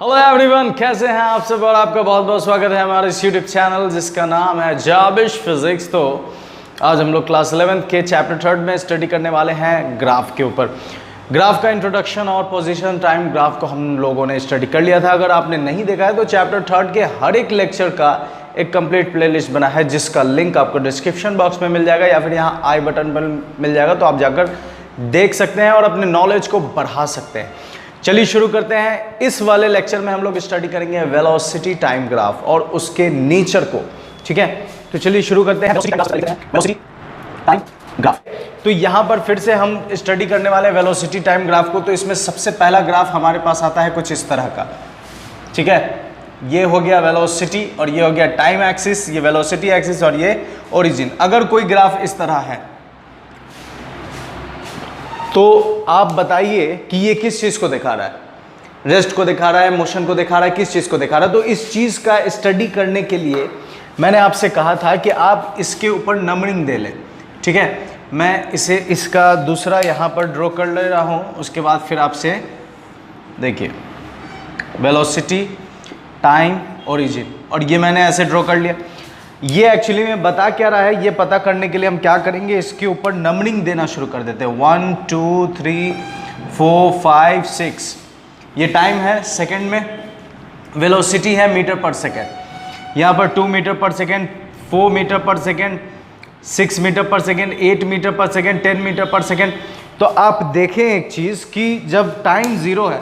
Hello everyone, कैसे हैं आप सब। और आपका बहुत बहुत स्वागत है हमारे इस यूट्यूब चैनल जिसका नाम है जाबिश फिजिक्स। तो आज हम लोग क्लास 11 के चैप्टर 3 में स्टडी करने वाले हैं ग्राफ के ऊपर। ग्राफ का इंट्रोडक्शन और पोजीशन टाइम ग्राफ को हम लोगों ने स्टडी कर लिया था। अगर आपने नहीं देखा है तो चैप्टर 3 के हर एक लेक्चर का एक कंप्लीट प्लेलिस्ट बना है जिसका लिंक आपको डिस्क्रिप्शन बॉक्स में मिल जाएगा या फिर यहाँ आई बटन पर मिल जाएगा, तो आप जाकर देख सकते हैं और अपने नॉलेज को बढ़ा सकते हैं। चलिए शुरू करते हैं। इस वाले लेक्चर में हम लोग स्टडी करेंगे वेलोसिटी टाइम ग्राफ और उसके नेचर को। ठीक है, तो चलिए शुरू करते हैं वेलोसिटी टाइम ग्राफ। तो यहाँ पर फिर से हम स्टडी करने वाले हैं वेलोसिटी टाइम ग्राफ को। तो इसमें सबसे पहला ग्राफ हमारे पास आता है कुछ इस तरह का। ठीक है, ये हो गया वेलोसिटी और ये हो गया टाइम एक्सिस, ये वेलोसिटी एक्सिस और ये ओरिजिन। अगर कोई ग्राफ इस तरह है तो आप बताइए कि ये किस चीज को दिखा रहा है। रेस्ट को दिखा रहा है, मोशन को दिखा रहा है, किस चीज को दिखा रहा है। तो इस चीज का स्टडी करने के लिए मैंने आपसे कहा था कि आप इसके ऊपर नंबरिंग दे लें। ठीक है, मैं इसे इसका दूसरा यहाँ पर ड्रॉ कर ले रहा हूँ। उसके बाद फिर आपसे देखिए वेलोसिटी टाइम ओरिजिन, और ये मैंने ऐसे ड्रॉ कर लिया। ये एक्चुअली में बता क्या रहा है, ये पता करने के लिए हम क्या करेंगे, इसके ऊपर नंबरिंग देना शुरू कर देते हैं। 1 2 3 4 5 6। ये टाइम है सेकंड में, वेलोसिटी है मीटर पर सेकंड। यहाँ पर 2 मीटर पर सेकंड, 4 मीटर पर सेकंड, 6 मीटर पर सेकंड, 8 मीटर पर सेकंड, 10 मीटर पर सेकंड। तो आप देखें एक चीज़ कि जब टाइम 0 है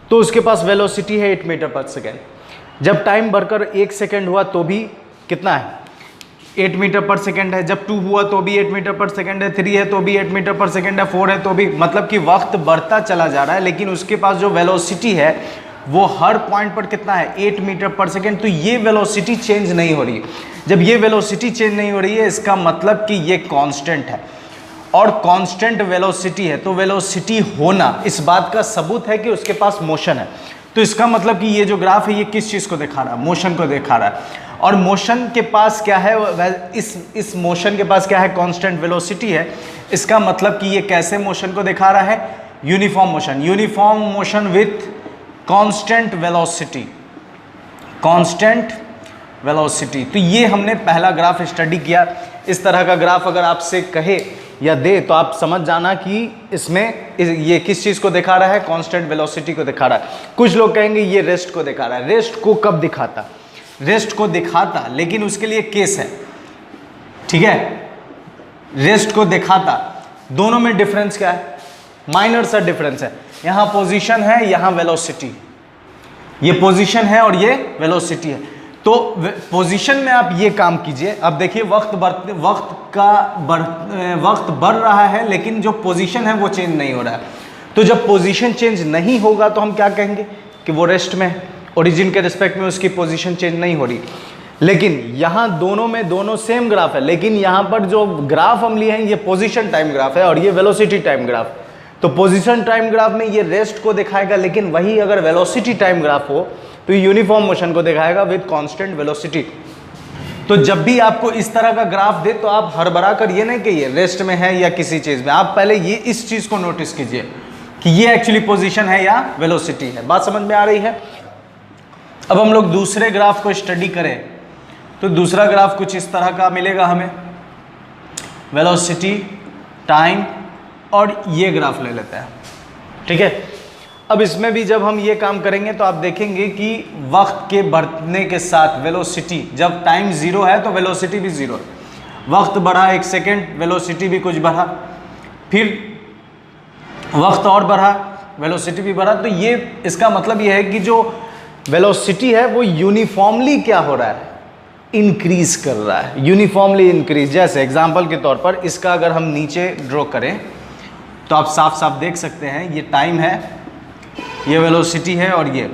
तो उसके पास वेलोसिटी है 8 मीटर पर सेकंड। जब टाइम बढ़कर 1 सेकंड हुआ तो भी कितना है, 8 मीटर पर सेकंड है। जब 2 हुआ तो भी 8 मीटर पर सेकंड है, 3 है तो भी 8 मीटर पर सेकंड है, 4 है तो भी, मतलब कि वक्त बढ़ता चला जा रहा है। लेकिन उसके पास जो वेलोसिटी है वो हर पॉइंट पर कितना है, 8 मीटर पर सेकंड। तो ये वेलोसिटी चेंज नहीं हो रही है। जब ये वेलोसिटी चेंज नहीं हो रही है इसका मतलब कि ये कांस्टेंट है, और कांस्टेंट वेलोसिटी है तो वेलोसिटी होना इस बात का सबूत है कि उसके पास मोशन है। तो इसका मतलब कि ये जो ग्राफ है ये किस चीज़ को दिखा रहा है, मोशन को दिखा रहा है। और मोशन के पास क्या है, इस मोशन के पास क्या है, कांस्टेंट वेलोसिटी है। इसका मतलब कि ये कैसे मोशन को दिखा रहा है, uniform motion. Uniform motion with constant velocity, constant velocity. तो ये हमने पहला ग्राफ स्टडी किया। इस तरह का ग्राफ अगर आपसे कहे या दे तो आप समझ जाना कि इसमें ये किस चीज़ को दिखा रहा है, कांस्टेंट वेलोसिटी को दिखा रहा है। कुछ लोग कहेंगे ये रेस्ट को दिखा रहा है। रेस्ट को कब दिखाता, रेस्ट को दिखाता लेकिन उसके लिए केस है। ठीक है, रेस्ट को दिखाता, दोनों में डिफरेंस क्या है, माइनर सा डिफरेंस है। यहाँ पोजीशन है, यहाँ वेलोसिटी। ये पोजीशन है और ये वेलोसिटी है। तो पोजीशन में आप ये काम कीजिए। अब देखिए वक्त बढ़ रहा है लेकिन जो पोजीशन है वो चेंज नहीं हो रहा है। तो जब पोजीशन चेंज नहीं होगा तो हम क्या कहेंगे कि वो रेस्ट में है। ओरिजिन के रिस्पेक्ट में उसकी पोजीशन चेंज नहीं हो रही। लेकिन यहाँ दोनों सेम ग्राफ है, लेकिन यहाँ पर जो ग्राफ हम लिए हैं ये पोजीशन टाइम ग्राफ है और ये वेलोसिटी टाइम ग्राफ। तो पोजीशन टाइम ग्राफ में ये रेस्ट को दिखाएगा, लेकिन वही अगर वेलोसिटी टाइम ग्राफ हो तो यूनिफॉर्म मोशन को दिखाएगा विद कांस्टेंट वेलोसिटी। तो जब भी आपको इस तरह का ग्राफ दे तो आप हड़बड़ा कर ये नहीं कहिए रेस्ट में है या किसी चीज़ में। आप पहले ये इस चीज़ को नोटिस कीजिए कि ये एक्चुअली पोजीशन है या वेलोसिटी है। बात समझ में आ रही है। अब हम लोग दूसरे ग्राफ को स्टडी करें तो दूसरा ग्राफ कुछ इस तरह का मिलेगा हमें, वेलोसिटी टाइम, और ये ग्राफ ले लेते हैं। ठीक है, अब इसमें भी जब हम ये काम करेंगे तो आप देखेंगे कि वक्त के बढ़ने के साथ वेलोसिटी, जब टाइम 0 है तो वेलोसिटी भी 0 है। वक्त बढ़ा 1 सेकेंड, वेलोसिटी भी कुछ बढ़ा, फिर वक्त और बढ़ा, वेलोसिटी भी बढ़ा। तो ये इसका मतलब ये है कि जो वेलोसिटी है वो यूनिफॉर्मली क्या हो रहा है, इंक्रीज कर रहा है, यूनिफॉर्मली इंक्रीज। जैसे एग्जांपल के तौर पर इसका अगर हम नीचे ड्रॉ करें तो आप साफ साफ देख सकते हैं ये टाइम है, ये वेलोसिटी है और ये।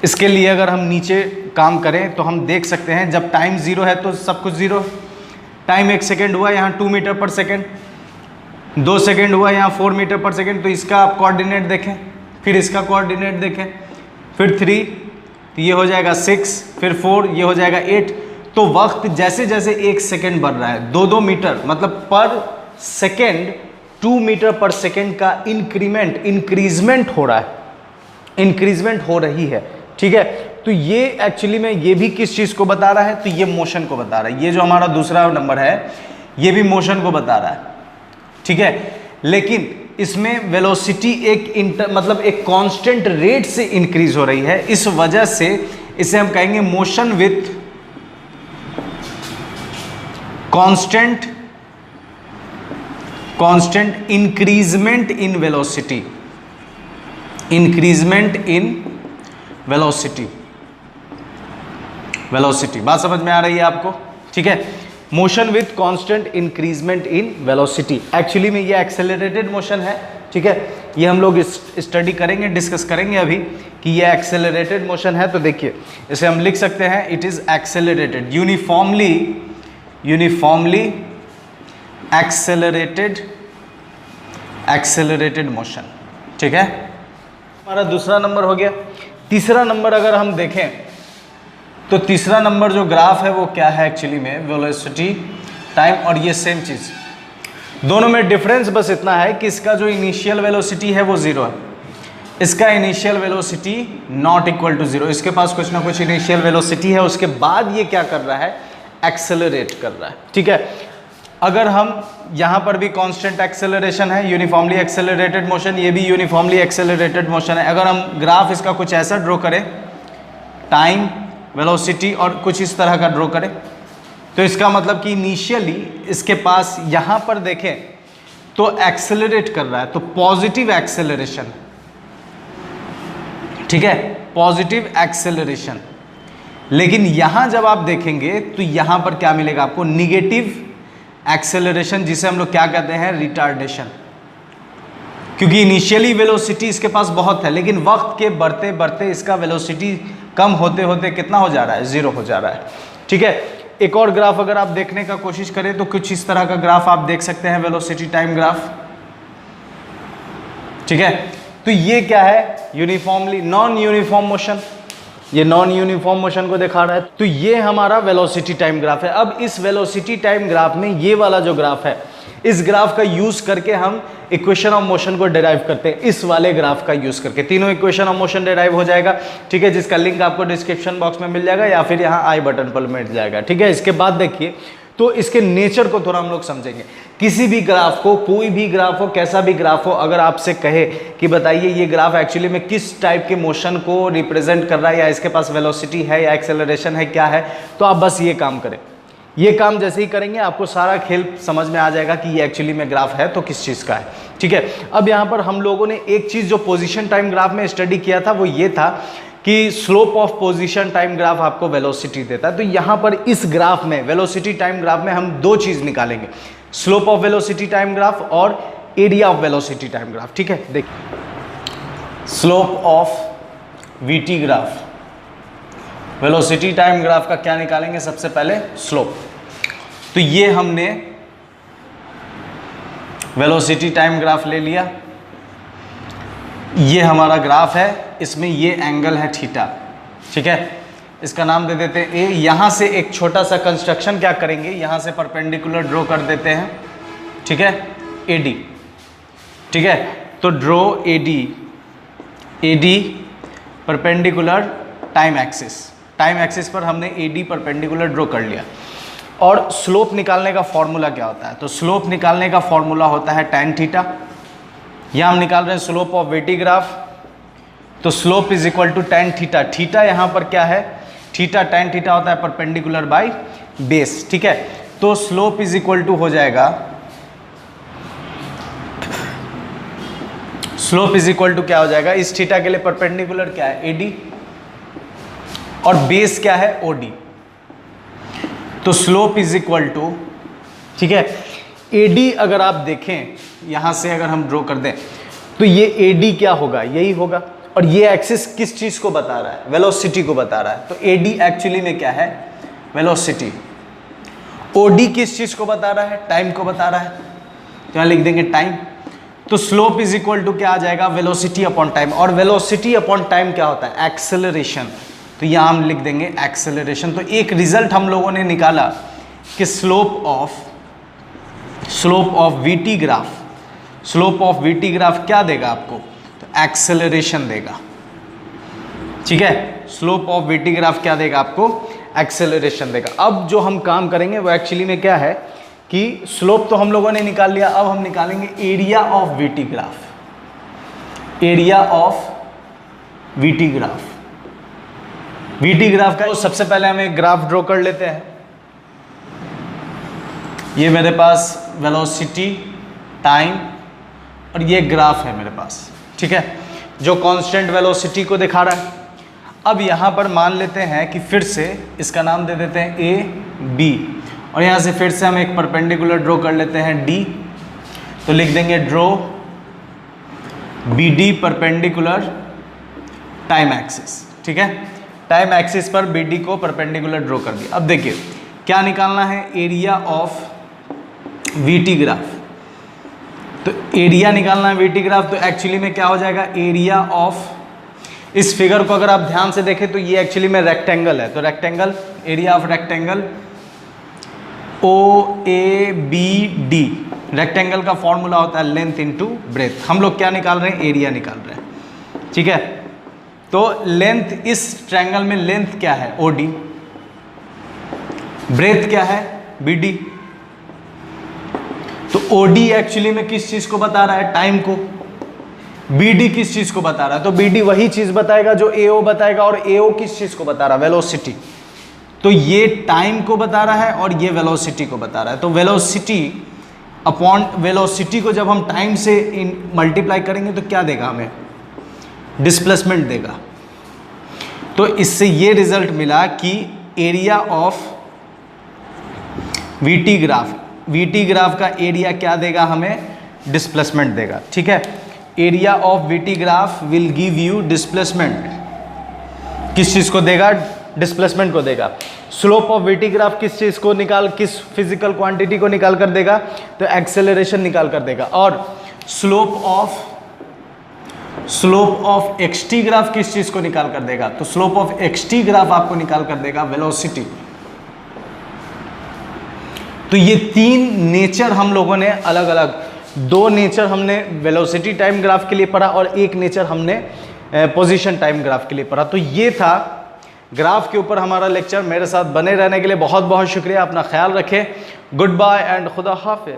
इसके लिए अगर हम नीचे काम करें तो हम देख सकते हैं जब टाइम 0 है तो सब कुछ 0। टाइम 1 सेकेंड हुआ यहाँ 2 मीटर पर सेकेंड, 2 सेकेंड हुआ यहाँ 4 मीटर पर सेकेंड। तो इसका आप कोऑर्डिनेट देखें, फिर इसका कोऑर्डिनेट देखें, फिर 3 तो ये हो जाएगा 6, फिर 4 ये हो जाएगा 8। तो वक्त जैसे जैसे 1 सेकेंड बढ़ रहा है, 2 मीटर मतलब पर सेकेंड 2 मीटर पर सेकेंड का इंक्रीजमेंट हो रहा है। इंक्रीजमेंट हो रही है, ठीक है। तो ये एक्चुअली में ये भी किस चीज को बता रहा है, तो ये मोशन को बता रहा है। ये जो हमारा दूसरा नंबर है ये भी मोशन को बता रहा है, ठीक है। लेकिन इसमें वेलोसिटी मतलब एक कांस्टेंट रेट से इंक्रीज हो रही है, इस वजह से इसे हम कहेंगे motion with constant increment in velocity, increment in velocity. बात समझ में आ रही है आपको, ठीक है। Motion with constant increment in velocity, actually में ये एक्सेलरेटेड मोशन है, ठीक है। ये हम लोग स्टडी करेंगे, डिस्कस करेंगे अभी कि ये एक्सेलरेटेड मोशन है। तो देखिए इसे हम लिख सकते हैं, it is accelerated, uniformly accelerated motion, ठीक है। हमारा दूसरा नंबर हो गया। तीसरा नंबर अगर हम देखें तो तीसरा नंबर जो ग्राफ है वो क्या है एक्चुअली में, वेलोसिटी टाइम, और ये सेम चीज, दोनों में डिफरेंस बस इतना है कि इसका जो इनिशियल वेलोसिटी है वो 0 है, इसका initial velocity not equal to 0। इसके पास कुछ ना कुछ इनिशियल वेलोसिटी है, उसके बाद ये क्या कर रहा है, एक्सेलरेट कर रहा है, ठीक है। अगर हम यहाँ पर भी कांस्टेंट एक्सेलरेशन है, यूनिफॉर्मली एक्सेलरेटेड मोशन, ये भी यूनिफॉर्मली एक्सेलरेटेड मोशन है। अगर हम ग्राफ इसका कुछ ऐसा ड्रॉ करें, टाइम, वेलोसिटी और कुछ इस तरह का ड्रॉ करें, तो इसका मतलब कि इनिशियली इसके पास यहाँ पर देखें तो एक्सेलरेट कर रहा है, तो पॉजिटिव एक्सेलरेशन, ठीक है, पॉजिटिव एक्सेलरेशन। लेकिन यहाँ जब आप देखेंगे तो यहाँ पर क्या मिलेगा आपको, निगेटिव एक्सेलरेशन, जिसे हम लोग क्या कहते हैं, रिटार्डेशन। क्योंकि इनिशियली वेलोसिटी इसके पास बहुत है, लेकिन वक्त के बढ़ते बढ़ते इसका वेलोसिटी कम होते होते कितना हो जा रहा है, 0 हो जा रहा है, ठीक है। एक और ग्राफ अगर आप देखने का कोशिश करें तो कुछ इस तरह का ग्राफ आप देख सकते हैं, वेलोसिटी टाइम ग्राफ, ठीक है। तो ये क्या है, यूनिफॉर्मली नॉन यूनिफॉर्म मोशन, ये नॉन यूनिफॉर्म मोशन को दिखा रहा है। तो ये हमारा वेलोसिटी टाइम ग्राफ है। अब इस वेलोसिटी टाइम ग्राफ में ये वाला जो ग्राफ है, इस ग्राफ का यूज करके हम इक्वेशन ऑफ मोशन को डिराइव करते हैं, इस वाले ग्राफ का यूज करके तीनों इक्वेशन ऑफ मोशन डिराइव हो जाएगा, ठीक है, जिसका लिंक आपको डिस्क्रिप्शन बॉक्स में मिल जाएगा या फिर यहाँ आई बटन पर मिल जाएगा, ठीक है। इसके बाद देखिए तो इसके नेचर को थोड़ा हम लोग समझेंगे। किसी भी ग्राफ को, कोई भी ग्राफ हो, कैसा भी ग्राफ हो, अगर आपसे कहे कि बताइए ये ग्राफ एक्चुअली में किस टाइप के मोशन को रिप्रेजेंट कर रहा है, या इसके पास वेलोसिटी है या एक्सेलरेशन है, क्या है, तो आप बस ये काम करें। ये काम जैसे ही करेंगे आपको सारा खेल समझ में आ जाएगा कि ये एक्चुअली में ग्राफ है तो किस चीज़ का है, ठीक है। अब यहाँ पर हम लोगों ने एक चीज़ जो पोजीशन टाइम ग्राफ में स्टडी किया था वो ये था कि slope of position time graph आपको वेलोसिटी देता है। तो यहाँ पर इस ग्राफ में, वेलोसिटी टाइम ग्राफ में हम दो चीज़ निकालेंगे, slope of velocity time graph और area of velocity time graph, ठीक है। देखिए slope of VT graph, velocity time graph का क्या निकालेंगे, सबसे पहले स्लोप। तो ये हमने वेलोसिटी टाइम ग्राफ ले लिया, ये हमारा ग्राफ है, इसमें ये एंगल है थीटा, ठीक है, इसका नाम दे देते हैं ए। यहाँ से एक छोटा सा कंस्ट्रक्शन क्या करेंगे, यहाँ से परपेंडिकुलर ड्रॉ कर देते हैं, ठीक है, एडी, ठीक है। तो draw AD, AD perpendicular time axis, time axis पर हमने एडी परपेंडिकुलर ड्रॉ कर लिया। और स्लोप निकालने का फॉर्मूला क्या होता है, तो स्लोप निकालने का फॉर्मूला होता है tan थीटा। यहाँ हम निकाल रहे हैं स्लोप ऑफ वीटी ग्राफ, तो slope is equal to tan theta. Theta यहाँ पर क्या है, थीटा tan थीटा होता है परपेंडिकुलर बाय बेस, ठीक है। तो स्लोप इज इक्वल टू हो जाएगा, स्लोप इज इक्वल टू क्या हो जाएगा, इस थीटा के लिए परपेंडिकुलर क्या है, एडी, और बेस क्या है, ओडी। तो स्लोप इज इक्वल टू, ठीक है, एडी अगर आप देखें यहां से अगर हम ड्रॉ कर दें तो ये एडी क्या होगा, यही होगा। और ये एक्सिस किस चीज को बता रहा है, वेलोसिटी को बता रहा है। तो एडी एक्चुअली में क्या है, वेलोसिटी। ओडी किस चीज को बता रहा है, टाइम को बता रहा है, तो यहां लिख देंगे टाइम। तो स्लोप इज इक्वल टू क्या आ जाएगा, वेलोसिटी अपॉन टाइम। और वेलोसिटी अपॉन टाइम क्या होता है, एक्सेलरेशन। तो यहाँ हम लिख देंगे एक्सेलरेशन। तो एक रिजल्ट हम लोगों ने निकाला कि slope of VT graph, slope of VT graph क्या देगा आपको, तो एक्सेलरेशन देगा, ठीक है। स्लोप ऑफ वीटी ग्राफ क्या देगा आपको, एक्सेलरेशन देगा। अब जो हम काम करेंगे वो एक्चुअली में क्या है कि स्लोप तो हम लोगों ने निकाल लिया, अब हम निकालेंगे area of VT graph. Area of VT graph, VT graph का तो सबसे पहले हम एक ग्राफ ड्रॉ कर लेते हैं। ये मेरे पास वेलोसिटी, टाइम और ये ग्राफ है मेरे पास, ठीक है, जो कांस्टेंट वेलोसिटी को दिखा रहा है। अब यहाँ पर मान लेते हैं कि फिर से इसका नाम दे देते हैं ए बी, और यहाँ से फिर से हम एक परपेंडिकुलर ड्रॉ कर लेते हैं डी। तो लिख देंगे draw B D perpendicular time axis, ठीक है। टाइम एक्सिस पर बी डी को परपेंडिकुलर ड्रॉ कर दिया। अब देखिए क्या निकालना है, एरिया ऑफ वीटी ग्राफ। तो एरिया निकालना है वीटी ग्राफ, तो एक्चुअली में क्या हो जाएगा, एरिया ऑफ, इस फिगर को अगर आप ध्यान से देखें तो ये एक्चुअली में रेक्टेंगल है, तो rectangle, area of rectangle O A B D, rectangle का फॉर्मूला होता है लेंथ इनटू ब्रेथ। हम लोग क्या निकाल रहे हैं, एरिया निकाल रहे हैं, ठीक है। तो लेंथ, इस ट्रायंगल में लेंथ क्या है, ओ डी, ब्रेथ क्या है, बी डी। तो OD एक्चुअली में किस चीज को बता रहा है, टाइम को। BD किस चीज को बता रहा है, तो BD वही चीज बताएगा जो AO बताएगा, और AO किस चीज को बता रहा है, वेलोसिटी। तो ये टाइम को बता रहा है और ये वेलोसिटी को बता रहा है। तो वेलोसिटी अपॉन वेलोसिटी को जब हम टाइम से मल्टीप्लाई करेंगे तो क्या देगा हमें, डिस्प्लेसमेंट देगा। तो इससे ये रिजल्ट मिला कि area of VT graph, VT graph का एरिया क्या देगा हमें, डिस्प्लेसमेंट देगा, ठीक है। Area of VT graph will give you displacement, किस चीज को देगा, डिस्प्लेसमेंट को देगा। स्लोप ऑफ वीटी ग्राफ किस चीज को निकाल, किस फिजिकल क्वांटिटी को निकाल कर देगा, तो एक्सेलरेशन निकाल कर देगा। और स्लोप ऑफ एक्सटी ग्राफ किस चीज को निकाल कर देगा, तो स्लोप ऑफ एक्सटी ग्राफ आपको निकाल कर देगा वेलोसिटी। तो ये तीन नेचर हम लोगों ने अलग अलग, दो नेचर हमने वेलोसिटी टाइम ग्राफ के लिए पढ़ा और एक नेचर हमने पोजीशन टाइम ग्राफ के लिए पढ़ा। तो ये था ग्राफ के ऊपर हमारा लेक्चर। मेरे साथ बने रहने के लिए बहुत बहुत शुक्रिया। अपना ख्याल रखें। गुड बाय एंड खुदा हाफिज।